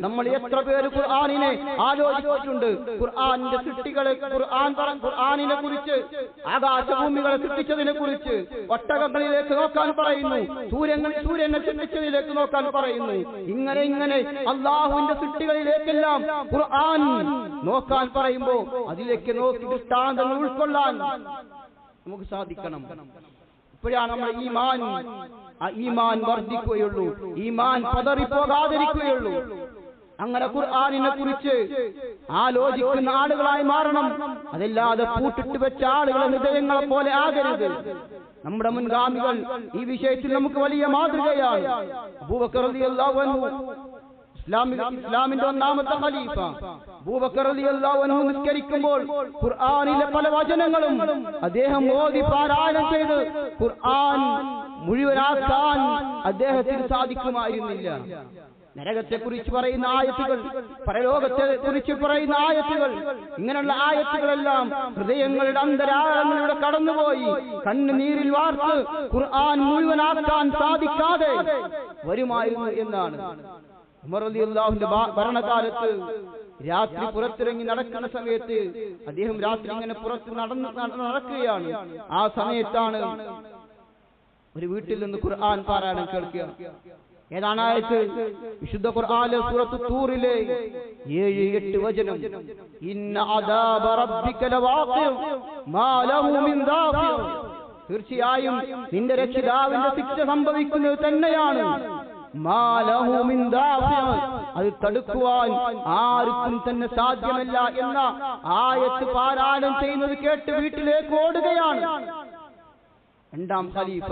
നമ്മൾ എത്ര പേര് ഖുർആനിനെ ആലോചിച്ചിട്ടുണ്ട്? ഖുർആനിന്റെ സൃഷ്ടികളെ, ഖുർആനിനെ കുറിച്ച്, ആകാശഭൂമികളെ സൃഷ്ടിച്ചതിനെ കുറിച്ച്, ഒട്ടകങ്ങളിലേക്ക് നോക്കാൻ പറയുന്നു, സൂര്യനെ സൃഷ്ടിച്ചതിലേക്ക് നോക്കാൻ പറയുന്നു. ഇങ്ങനെ അള്ളാഹുവിന്റെ സൃഷ്ടികളിലേക്കെല്ലാം ഖുർആൻ നോക്കാൻ പറയുമ്പോ അതിലേക്ക് നോക്കി ദൃഷ്ടാന്തങ്ങൾ ഉൾക്കൊള്ളാൻ നമുക്ക് സാധിക്കണം. ഇപ്പോഴാണ് നമ്മുടെ ഈമാൻ വർദ്ധിക്കുകയുള്ളൂ, ഈമാൻ പതറിപ്പോകാതിരിക്കുകയുള്ളൂ. അങ്ങനെ ഖുർആനിനെ കുറിച്ച് ആലോചിക്കുന്ന ആളുകളായി മാറണം. അതല്ലാതെ പൂട്ടിട്ട് വെച്ച ആളുകളെ ഹൃദയങ്ങളെ പോലെ ആകരുത്. നമ്മുടെ മുൻഗാമികൾ ഈ വിഷയത്തിൽ നമുക്ക് വലിയ മാതൃകയാണ്. അബൂബക്കർ റളിയല്ലാഹു അൻഹു, ഇസ്ലാമിന്റെ 1ാമത്തെ ഖലീഫ അബൂബക്കർ റളിയല്ലാഹു അൻഹു നിസ്കരിക്കുമ്പോൾ ഖുർആനിലെ പല വചനങ്ങളും അദ്ദേഹം ഓതി പാരായണം ചെയ്ത് ഖുർആൻ മുഴുവനാക്കാൻ അദ്ദേഹത്തിന് സാധിക്കുമായിരുന്നില്ല. നരകത്തെ കുറിച്ച് പറയുന്ന ആയത്തുകൾ, പരലോകത്തെ കുറിച്ച് പറയുന്ന ആയത്തുകൾ, ഇങ്ങനെയുള്ള ആയത്തുകളെല്ലാം ഹൃദയങ്ങളുടെ അന്തരാളങ്ങളിലൂടെ കടന്നുപോയി കണ്ണുനീരിൽ വാർത്ത് ഖുർആൻ മുഴുവനാക്കാൻ സാധിക്കാതെ വരുമായിരുന്നു എന്നാണ്. ഉമർ റളിയല്ലാഹുവിന്റെ ഭരണകാലത്ത് രാത്രി പുറത്തിറങ്ങി നടക്കുന്ന സമയത്ത് അദ്ദേഹം രാത്രി ഇങ്ങനെ പുറത്ത് നടക്കുകയാണ്. ആ സമയത്താണ് ഒരു വീട്ടിൽ നിന്ന് ഖുർആൻ പാരായണം കേൾക്കുക. ഏതാണ് ആയത്ത്? വിശുദ്ധ ഖുർആനിലെ സൂറത്ത് തൂറിലെ 7-8 വചനം. ഇന്ന അദാബ റബ്ബിക ലവാഖി മാ ലഹു മിൻ ദാഫി. തീർച്ചയായും നിന്റെ രക്ഷിതാവിന്റെ ശിക്ഷ സംഭവിക്കുന്നത് തന്നെയാണ്. മാ ലഹു മിൻ ദാഫി. അത് തടുക്കുവാൻ ആർക്കും തന്നെ സാധ്യമല്ല എന്ന ആയത്ത് പാരായണം ചെയ്യുന്നത് കേട്ട് വീട്ടിലേക്ക് ഓടുകയാണ് രണ്ടാം ഖലീഫ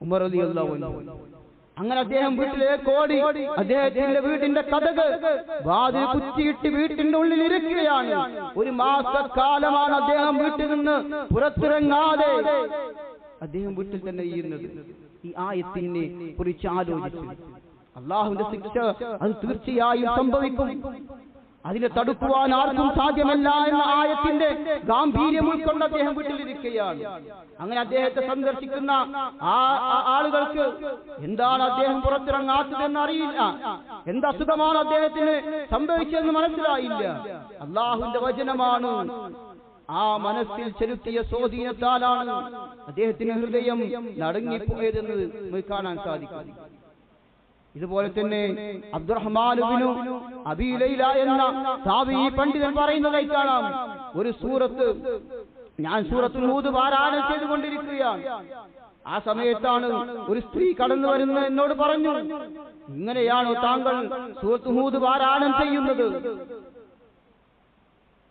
ഉമർ റളിയല്ലാഹു അൻഹു. അങ്ങനെ അദ്ദേഹം വീട്ടിലേക്ക് ഓടി. അദ്ദേഹത്തിന്റെ വീടിന്റെ കതക് വാതിൽ കുറ്റിയിട്ട് വീട്ടിന്റെ ഉള്ളിൽ ഇരിക്കുകയാണ്. ഒരു മാസക്കാലമാണ് അദ്ദേഹം വീട്ടിൽ നിന്ന് പുറത്തിറങ്ങാതെ അദ്ദേഹം വീട്ടിൽ തന്നെ ഇരുന്നത്. ഈ ആയത്തിനെ കുറിച്ച് ആലോചിച്ചു. അള്ളാഹുവിന്റെ ശിക്ഷ അത് തീർച്ചയായും സംഭവിക്കും, അതിനെ തടുക്കുവാൻ ആർക്കും സാധ്യമല്ല എന്ന ആയത്തിന്റെ ഗാംഭീര്യം ഉൾക്കൊണ്ട് അദ്ദേഹം വീട്ടിലിരിക്കുകയാണ്. അങ്ങനെ അദ്ദേഹത്തെ സന്ദർശിക്കുന്ന ആളുകൾക്ക് എന്താണ് അദ്ദേഹം പുറത്തിറങ്ങാത്തതെന്ന് അറിയില്ല, എന്ത് അസുഖമാണ് അദ്ദേഹത്തിന് സംഭവിച്ചതെന്ന് മനസ്സിലായില്ല. അള്ളാഹുവിന്റെ വചനമാണ് ആ മനസ്സിൽ ചെലുത്തിയ സ്വാധീനത്താലാണ് അദ്ദേഹത്തിന്റെ ഹൃദയം നടുങ്ങിപ്പോയതെന്ന് നമുക്ക് കാണാൻ സാധിക്കും. ഇതുപോലെ തന്നെ അബ്ദുറഹ്മാൻ ഇബ്നു അബീ ലൈല എന്ന താബഈ പണ്ഡിതൻ പറയുന്നതായി കാണാം. ഒരു സൂറത്ത് ഞാൻ സൂറത്തുൽ ഹൂദ് പാരായണം ചെയ്തുകൊണ്ടിരിക്കുകയാണ്. ആ സമയത്താണ് ഒരു സ്ത്രീ കടന്നു വരുന്നത് എന്നോട് പറഞ്ഞു, ഇങ്ങനെയാണോ താങ്കൾ സൂറത്തുൽ ഹൂദ് പാരായണം ചെയ്യുന്നത്?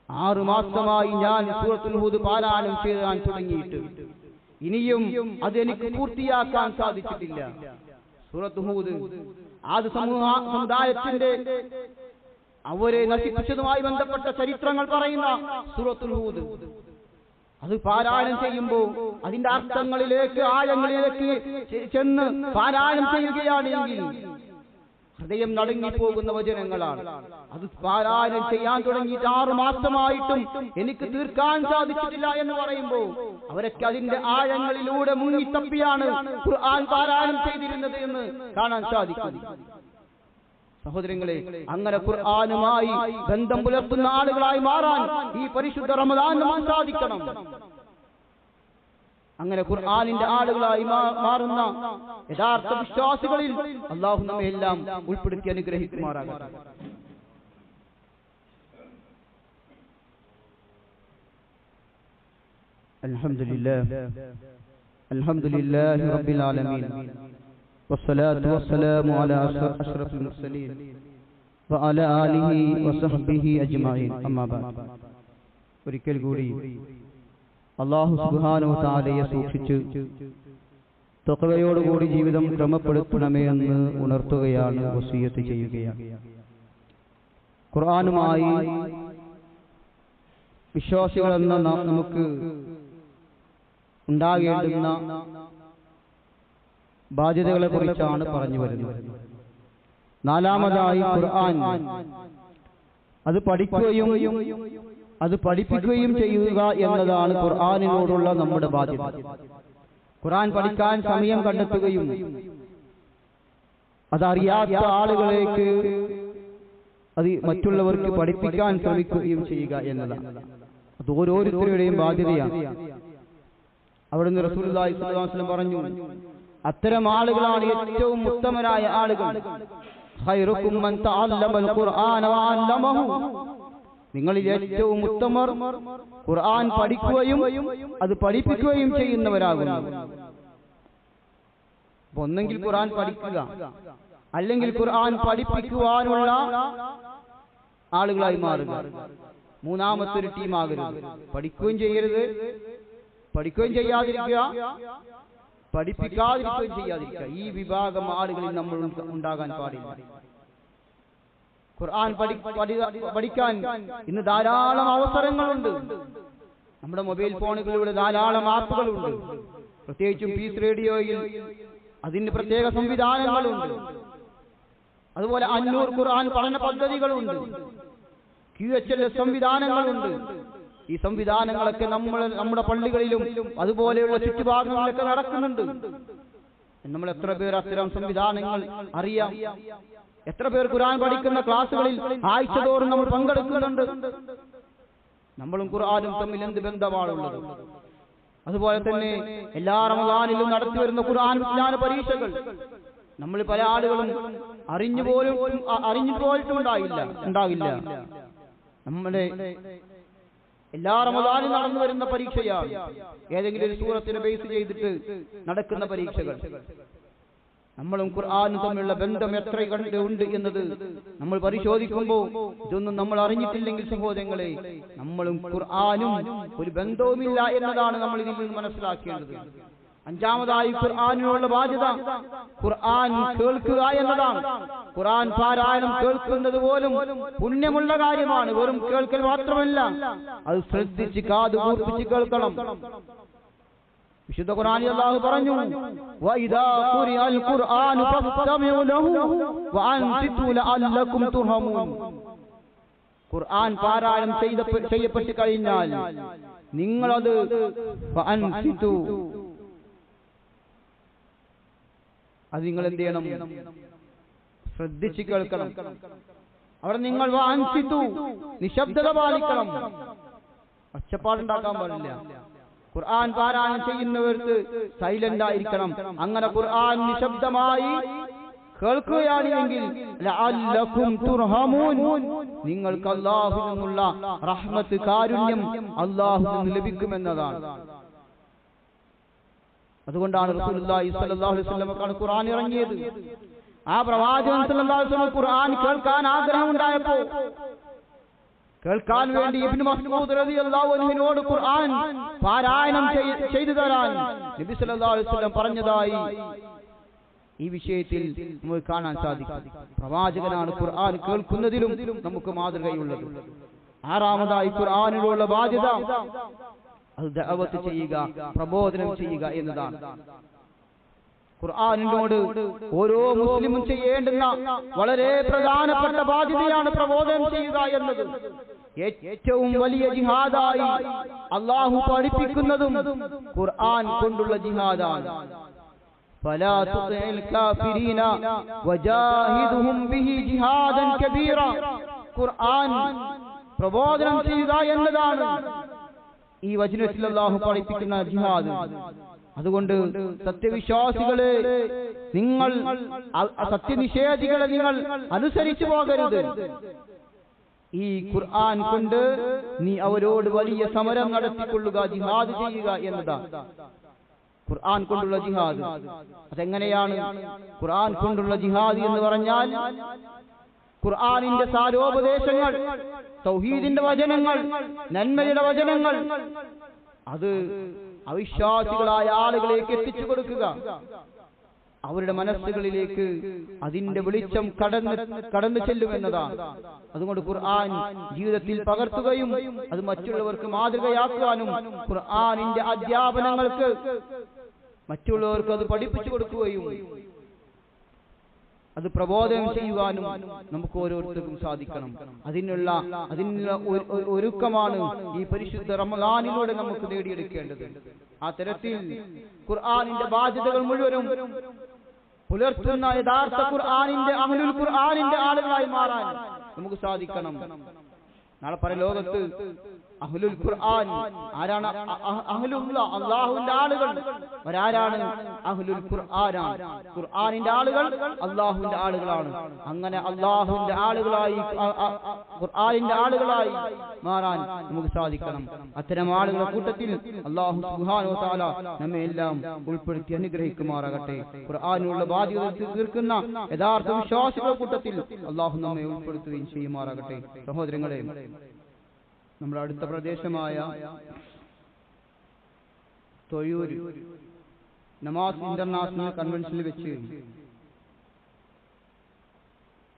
6 മാസമായി ഞാൻ സൂറത്തുൽ ഹൂദ് പാരായണം ചെയ്യാൻ തുടങ്ങിയിട്ട് ഇനിയും അതെനിക്ക് പൂർത്തിയാക്കാൻ സാധിച്ചിട്ടില്ല. സൂറത്ത് ഹൂദ് ആദ് സമുദായത്തിന്റെ അവരെ നശിപ്പിച്ചതുമായി ബന്ധപ്പെട്ട ചരിത്രങ്ങൾ പറയുന്ന സൂറത്തുൽ ഹൂദ് അത് പാരായണം ചെയ്യുമ്പോൾ അതിന്റെ അർത്ഥങ്ങളിലേക്ക് ആഴങ്ങളിലേക്ക് ചെന്ന് പാരായണം ചെയ്യുകയാണെങ്കിൽ ഹൃദയം നടുങ്ങിപ്പോകുന്ന വചനങ്ങളാണ്. അത് പാരായണം ചെയ്യാൻ തുടങ്ങിയിട്ട് 6 മാസമായിട്ടും എനിക്ക് തീർക്കാൻ സാധിച്ചിട്ടില്ല എന്ന് പറയുമ്പോൾ അവരൊക്കെ അതിന്റെ ആഴങ്ങളിലൂടെ മുങ്ങിത്തപ്പിയാണ് ഖുർആൻ പാരായണം ചെയ്തിരുന്നത് എന്ന് കാണാൻ സാധിക്കും. സഹോദരങ്ങളെ, അങ്ങനെ ഖുർആനുമായി ബന്ധം പുലർത്തുന്ന ആളുകളായി മാറാൻ ഈ പരിശുദ്ധ റമദാൻ നമുക്ക് സാധിക്കണം. അങ്ങനെ ഖുർആനിന്റെ ആളുകളായി മാറുന്ന യഥാർത്ഥ വിശ്വാസികളിൽ അല്ലാഹു നമ്മെ എല്ലാം ഉൾപ്പെടുത്തി അനുഗ്രഹിക്കുമാറാകട്ടെ. അൽഹംദുലില്ലാഹി റബ്ബിൽ ആലമീൻ വസ്സലാത്തു വസ്സലാമു അലാ അഷ്റഫിൽ മുർസലീൻ വഅലാ ആലിഹി വസഹ്ബിഹി അജ്മഈൻ. അമ്മാ ബഅദ്. ഒരിക്കൽ കൂടി അല്ലാഹു സുബ്ഹാനഹു തആലയെ സൂക്ഷിച്ച് തഖ്വയോടുകൂടി ജീവിതം ക്രമപ്പെടുത്തണമേ എന്ന് ഉണർത്തുകയാണ്, വസിയത്ത് ചെയ്യുകയാണ്. ഖുർആനുമായി വിശ്വാസികളെന്ന നമുക്ക് ഉണ്ടാകേണ്ടുന്ന ബാധ്യതകളെ കുറിച്ചാണ് പറഞ്ഞു വരുന്നത്. 4-മതായി ഖുർആൻ അത് പഠിക്കുകയും അത് പഠിപ്പിക്കുകയും ചെയ്യുക എന്നതാണ് ഖുർആനിനോടുള്ള നമ്മുടെ ബാധ്യത. ഖുർആൻ പഠിക്കാൻ സമയം കണ്ടെത്തുകയും അതറിയാത്ത ആളുകളേക്ക് അത് മറ്റുള്ളവർക്ക് പഠിപ്പിക്കാൻ ശ്രമിക്കുകയും ചെയ്യുക എന്നതാണ്. അത് ഓരോരുത്തരുടെയും ബാധ്യതയാണ്. അവിടുന്ന് റസൂലുള്ളാഹി സ്വല്ലല്ലാഹു അലൈഹി വസല്ലം പറഞ്ഞു, അത്തരം ആളുകളാണ് ഏറ്റവും ഉത്തമരായ ആളുകൾ. ഖൈറുക്കും മൻ തഅല്ലമൽ ഖുർആന വഅല്ലമഹു. നിങ്ങളിൽ ഏറ്റവും ഉത്തമർ ഖുർആൻ പഠിക്കുകയും അത് പഠിപ്പിക്കുകയും ചെയ്യുന്നവരാകുന്നു. ഒന്നെങ്കിൽ ഖുർആൻ പഠിക്കുക, അല്ലെങ്കിൽ ഖുർആൻ പഠിപ്പിക്കുവാനുള്ള ആളുകളായി മാറുക. മൂന്നാമത്തെ ഒരു ടീമാകരുത്. പഠിക്കുകയും ചെയ്യരുത്, പഠിക്കുകയും ചെയ്യാതിരിക്കുക, പഠിപ്പിക്കാതിരിക്കുകയും ചെയ്യാതിരിക്കുക. ഈ വിഭാഗം ആളുകളിൽ നമ്മൾ ഉണ്ടാകാൻ പാടില്ല. ഖുർആൻ പഠിക്കാൻ ഇന്ന് ധാരാളം അവസരങ്ങളുണ്ട്. നമ്മുടെ മൊബൈൽ ഫോണുകളിലൂടെ ധാരാളം ആപ്പുകളുണ്ട്. പ്രത്യേകിച്ചും പീസ് റേഡിയോയിൽ അതിന് പ്രത്യേക സംവിധാനങ്ങളുണ്ട്. അതുപോലെ 500 ഖുർആൻ പഠന പദ്ധതികളുണ്ട്. QHLS സംവിധാനങ്ങളുണ്ട്. ഈ സംവിധാനങ്ങളൊക്കെ നമ്മുടെ പള്ളികളിലും അതുപോലെയുള്ള ചുറ്റുഭാഗങ്ങളിലൊക്കെ നടക്കുന്നുണ്ട്. നമ്മൾ എത്ര പേർ അത്തരം സംവിധാനങ്ങൾ അറിയാം? എത്ര പേർ ഖുർആൻ പഠിക്കുന്ന ക്ലാസുകളിൽ ആഴ്ചതോറും നമ്മൾ പങ്കെടുക്കുന്നുണ്ട്? നമ്മളും ഖുർആനും തമ്മിൽ എന്ത് ബന്ധമാണുള്ളത്? അതുപോലെ തന്നെ എല്ലാ റമദാനിലും നടത്തി വരുന്ന ഖുർആൻ വിജ്ഞാന പരീക്ഷകൾ നമ്മൾ പല ആളുകളും അറിഞ്ഞു പോയിട്ടുണ്ടാകില്ല. നമ്മുടെ എല്ലാ റമദാനിലും നടന്നു വരുന്ന പരീക്ഷയാണ് ഏതെങ്കിലും ഒരു സൂറത്തിനെ ബേസ് ചെയ്തിട്ട് നടക്കുന്ന പരീക്ഷകൾ. നമ്മളും ഖുർആനും തമ്മിലുള്ള ബന്ധം എത്ര ഉണ്ട് എന്നത് നമ്മൾ പരിശോധിക്കുമ്പോൾ ഇതൊന്നും നമ്മൾ അറിഞ്ഞിട്ടില്ലെങ്കിൽ സഹോദരങ്ങളെ, നമ്മളും ഖുർആനും ഒരു ബന്ധവുമില്ല എന്നതാണ് നമ്മൾ ഇതിൽ നിന്ന് മനസ്സിലാക്കേണ്ടത്. അഞ്ചാമതായി ഖുർആനിനുള്ള ബാധ്യത ഖുർആൻ കേൾക്കുക എന്നതാണ്. ഖുർആൻ പാരായണം കേൾക്കുന്നത് പോലും പുണ്യമുള്ള കാര്യമാണ്. വെറും കേൾക്കൽ മാത്രമല്ല, അത് ശ്രദ്ധിച്ച് കാത് കൂർപ്പിച്ച് കേൾക്കണം. വിശുദ്ധ ഖുർആനിൽ അല്ലാഹു പറഞ്ഞു, വഇദാ ഖുരിഅൽ ഖുർആനു ഫസ്തമിഉ ലഹു വഅൻസിതു ലഅല്ലകും തുർഹമൂൻ. ഖുർആൻ പാരായണം ചെയ്യപ്പെട്ട് കഴിഞ്ഞാൽ നിങ്ങളത് ഫഅൻസിതു, അത് നിങ്ങൾ എന്ത് ചെയ്യണം? ശ്രദ്ധിച്ച് കേൾക്കണം. അവിടെ നിങ്ങൾ വഅൻസിതു, നിശബ്ദത പാലിക്കണം, ഒച്ചപ്പാടുണ്ടാക്കാൻ പാടില്ല. ഖുർആൻ പാരായണം ചെയ്യുന്നവർക്ക് സൈലന്റ് ആയിരിക്കണം. അങ്ങനെ ഖുർആൻ നിശബ്ദമായി കേൾക്കുകയാണെങ്കിൽ ലഅല്ലകും തുർഹമൂൻ, നിങ്ങൾക്ക് അല്ലാഹുവിൽ നിന്നുള്ള റഹ്മത്ത്, കാരുണ്യം അല്ലാഹുവിൽ നിന്ന് ലഭിക്കുമെന്നതാണ്. അതുകൊണ്ടാണ് റസൂലുള്ളാഹി സ്വല്ലല്ലാഹു അലൈഹി വസല്ലമക്കാണ് ഖുർആൻ ഇറങ്ങിയത്. ആ പ്രവാചകൻ സ്വല്ലല്ലാഹു അലൈഹി വസല്ലം ഖുർആൻ കേൾക്കാൻ ആഗ്രഹമുണ്ടായപ്പോൾ കേൾക്കാൻ വേണ്ടി ഇബ്നു മസ്ഊദ് റളിയല്ലാഹു അൻഹുവിനോട് ഖുർആൻ പാരായണം ചെയ്തു തരാൻ നബി സല്ലല്ലാഹു അലൈഹി വസല്ലം പറഞ്ഞതായി ഈ വിഷയത്തിൽ നമുക്ക് കാണാൻ സാധിക്കും. പ്രവാചകനാണ് ഖുർആൻ കേൾക്കുന്നതിലും നമുക്ക് മാതൃകയുള്ളത്. ആറാമതായി ഖുർആനിലുള്ള ബാധ്യത അത് ദഅവത്ത് ചെയ്യുക, പ്രബോധനം ചെയ്യുക എന്നതാണ്. ഖുർആനിനോട് ഓരോ മുസ്ലിമും ചെയ്യേണ്ടുന്ന വളരെ പ്രധാനപ്പെട്ട ബാധ്യതയാണ് പ്രബോധനം ചെയ്യുക എന്നത്. ഏറ്റവും വലിയ ജിഹാദായി അല്ലാഹു പഠിപ്പിക്കുന്നതും ഖുർആൻ കൊണ്ടുള്ള ജിഹാദാണ്. ഫലാ തുതിൽ കാഫിരീന വജാഹിദുഹും ബിഹി ജിഹാദൻ കബീറ. ഖുർആൻ പ്രബോധനം ചെയ്യുക എന്നതാണ് ഈ വചനത്തിൽ അല്ലാഹു പഠിപ്പിക്കുന്ന ജിഹാദ്. അതുകൊണ്ട് സത്യവിശ്വാസികളെ, നിങ്ങൾ സത്യനിഷേധികളെ നിങ്ങൾ അനുസരിച്ചു പോകരുത്. ഈ ഖുർആൻ കൊണ്ട് നീ അവരോട് വലിയ സമരം നടത്തിക്കൊള്ളുക, ജിഹാദ് ചെയ്യുക എന്നതാണ് ഖുർആൻ കൊണ്ടുള്ള ജിഹാദ്. അതെങ്ങനെയാണ് ഖുർആൻ കൊണ്ടുള്ള ജിഹാദ് എന്ന് പറഞ്ഞാൽ? ഖുർആനിന്റെ സാരോപദേശങ്ങൾ, തൗഹീദിന്റെ വചനങ്ങൾ, നന്മയുടെ വചനങ്ങൾ, അത് അവിശ്വാസികളായ ആളുകളിലേക്ക് എത്തിച്ചു കൊടുക്കുക. അവരുടെ മനസ്സുകളിലേക്ക് അതിന്റെ വെളിച്ചം കടന്നു ചെല്ലുമെന്നതാണ്. അതുകൊണ്ട് ഖുർആൻ ജീവിതത്തിൽ പകർത്തുകയും അത് മറ്റുള്ളവർക്ക് മാതൃകയാക്കുവാനും ഖുർആനിന്റെ അധ്യാപനങ്ങൾക്ക് മറ്റുള്ളവർക്ക് അത് പഠിപ്പിച്ചു കൊടുക്കുകയും അത് പ്രബോധനം ചെയ്യുവാനും നമുക്ക് ഓരോരുത്തർക്കും സാധിക്കണം. അതിനുള്ള ഒരുക്കമാണ് ഈ പരിശുദ്ധ റമളാനിലൂടെ നമുക്ക് നേടിയെടുക്കേണ്ടത്. ആ തരത്തിൽ ഖുർആനിന്റെ ബാധ്യതകൾ മുഴുവനും പുലർത്തുന്ന യഥാർത്ഥ അഹ്ലുൽ ഖുർആനിന്റെ ആളുകളായി മാറാൻ നമുക്ക് സാധിക്കണം. നാളെ പരലോകത്ത് അഹ്ലുൽ ഖുർആൻ ആരാണ്? അഹ്ലുള്ള അല്ലാഹുവിന്റെ ആളുകൾ. അവരാരാണ്? അഹ്ലുൽ ഖുർആനാണ്. ഖുർആനിന്റെ ആളുകൾ അല്ലാഹുവിന്റെ ആളുകളാണ്. അങ്ങനെ അല്ലാഹുവിന്റെ ആളുകളായി, ഖുർആനിന്റെ ആളുകളായി മാറാൻ നമുക്ക് സാധിക്കണം. അത്തരം ആളുകളുടെ കൂട്ടത്തിൽ അല്ലാഹു സുബ്ഹാനഹു വ തആല നമ്മെ എല്ലാം ഉൾപ്പെടുത്തി അനുഗ്രഹിക്കുമാറാകട്ടെ. ഖുർആനിലുള്ള ബാധ്യത തീർക്കുന്ന യഥാർത്ഥ വിശ്വാസികളുടെ കൂട്ടത്തിൽ അല്ലാഹു നമ്മെ ഉൾപ്പെടുത്തുകയും ചെയ്യുമാറാകട്ടെ. സഹോദരങ്ങളെ, നമ്മുടെ അടുത്ത പ്രദേശമായ തൊഴൂര് നമാസ് ഇന്റർനാഷണൽ കൺവെൻഷനിൽ വെച്ച്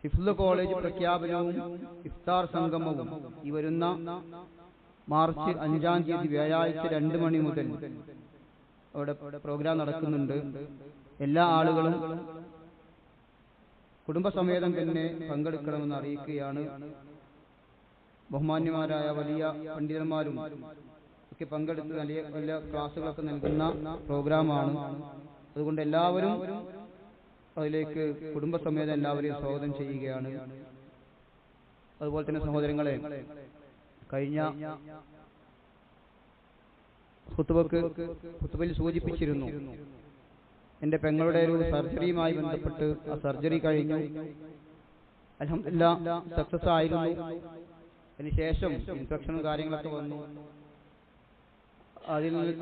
ഹിഫ്ള് കോളേജ് പ്രഖ്യാപനവും ഇഫ്താർ സംഗമവും ഈ വരുന്ന മാർച്ച് 5-ാം തീയതി വ്യാഴാഴ്ച 2 മണി മുതൽ അവിടെ പ്രോഗ്രാം നടക്കുന്നുണ്ട്. എല്ലാ ആളുകളും കുടുംബസമേതം തന്നെ പങ്കെടുക്കണമെന്ന് അറിയിക്കുകയാണ്. ബഹുമാന്യമാരായ വലിയ പണ്ഡിതന്മാരും ഒക്കെ പങ്കെടുത്ത് വലിയ ക്ലാസുകളൊക്കെ നൽകുന്ന പ്രോഗ്രാമാണ്. അതുകൊണ്ട് എല്ലാവരും അതിലേക്ക് കുടുംബസമേതം എല്ലാവരെയും സ്വാഗതം ചെയ്യുകയാണ്. അതുപോലെ തന്നെ സഹോദരങ്ങളെ, കഴിഞ്ഞ ഖുതുബയിൽ സൂചിപ്പിച്ചിരുന്നു. എൻ്റെ പെങ്ങളുടെ ഒരു സർജറിയുമായി ബന്ധപ്പെട്ട് ആ സർജറി കഴിഞ്ഞു. അൽഹംദുലില്ലാഹ് സക്സസ് ആയിരുന്നു. അതിനുശേഷം ഇൻഫെക്ഷനും കാര്യങ്ങളൊക്കെ വന്നു.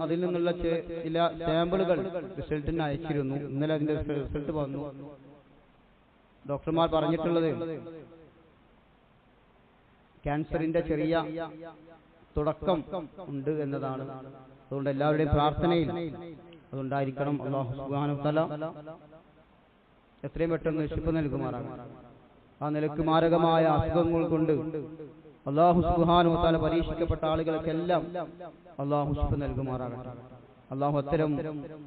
അതിൽ നിന്നുള്ള ചില സാമ്പിളുകൾ റിസൾട്ടിന് അയച്ചിരുന്നു. ഇന്നലെ അതിന്റെ റിസൾട്ട് വന്നു. ഡോക്ടർമാർ പറഞ്ഞിട്ടുള്ളത് ക്യാൻസറിന്റെ ചെറിയ തുടക്കം ഉണ്ട് എന്നതാണ്. അതുകൊണ്ട് എല്ലാവരുടെയും പ്രാർത്ഥനയിൽ അതുണ്ടായിരിക്കണം. അല്ലാഹു സുബ്ഹാനഹു വ തആല എത്രയും പെട്ടെന്ന് ശിഫ നൽകുമാറാകട്ടെ. ആ നിലക്ക് മാരകമായ അസുഖങ്ങൾ കൊണ്ട് അല്ലാഹു സുബ്ഹാനഹു വ തആല പരീക്ഷിക്കപ്പെട്ട ആളുകൾക്കെല്ലാം അല്ലാഹു ശിഫ നൽകുമാറാകട്ടെ. അല്ലാഹു അത്തരം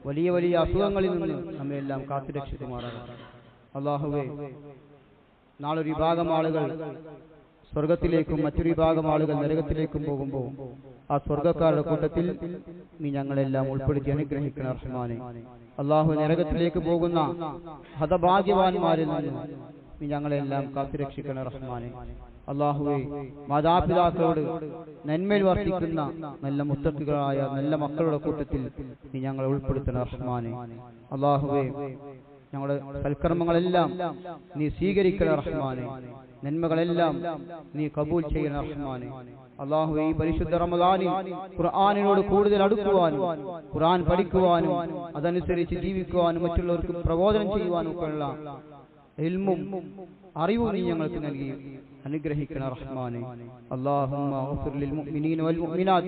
വലിയ വലിയ അസുഖങ്ങളിൽ നിന്ന് നമ്മെല്ലാം കാത്തുരക്ഷിക്കുമാറാകട്ടെ. അല്ലാഹുവേ, നാളൊരു വിഭാഗം ആളുകൾ സ്വർഗത്തിലേക്കും മറ്റൊരു വിഭാഗം ആളുകൾ നരകത്തിലേക്കും പോകുമ്പോൾ ആ സ്വർഗക്കാരുടെ കൂട്ടത്തിൽ നീ ഞങ്ങളെല്ലാം ഉൾപ്പെടുത്തി അനുഗ്രഹിക്കണം റഹ്മാനെ. അല്ലാഹു, നരകത്തിലേക്ക് പോകുന്ന ഹതഭാഗ്യവാന്മാരിൽ നിന്ന് നീ ഞങ്ങളെല്ലാം കാത്തുരക്ഷിക്കണം റഹ്മാനെ. അല്ലാഹുവേ, മാതാപിതാക്കളോട് നന്മയിൽ വർത്തിക്കുന്ന നല്ല മുത്തഖികളായ നല്ല മക്കളുടെ കൂട്ടത്തിൽ നീ ഞങ്ങളെ ഉൾപ്പെടുത്തണം റഹ്മാനെ. അല്ലാഹുവേ, ഞങ്ങളുടെ സൽക്കർമ്മങ്ങളെല്ലാം നീ സ്വീകരിക്കണം റഹ്മാനെ. നന്മകളെല്ലാം നീ കബൂൽ ചെയ്യണം റഹ്മാനെ. അല്ലാഹുവേ, ഈ പരിശുദ്ധ റമദാനിൽ ഖുർആനിനോട് കൂടുതൽ അടുക്കുവാനും ഖുർആൻ പഠിക്കുവാനും അതനുസരിച്ച് ജീവിക്കുവാനും മറ്റുള്ളവർക്ക് പ്രബോധനം ചെയ്യുവാനും ഒക്കെയുള്ള ഇൽമും അറിവും നീ ഞങ്ങൾക്ക് നൽകി അനുഗ്രഹിക്കണം റഹ്മാനെ. اللهم اغفر للمؤمنين والمؤمنات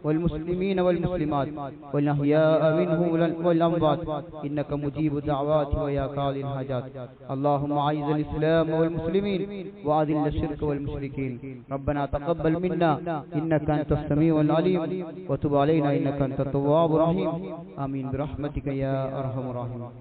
والمسلمين والمسلمات والأحياء منهم والأموات إنك مجيب الدعوات ويا قاضي الحاجات. اللهم أعز الإسلام والمسلمين وأذل الشرك والمشركين. ربنا تقبل منا إنك أنت السميع العليم وتب علينا إنك أنت التواب الرحيم. آمين برحمتك يا أرحم الراحمين.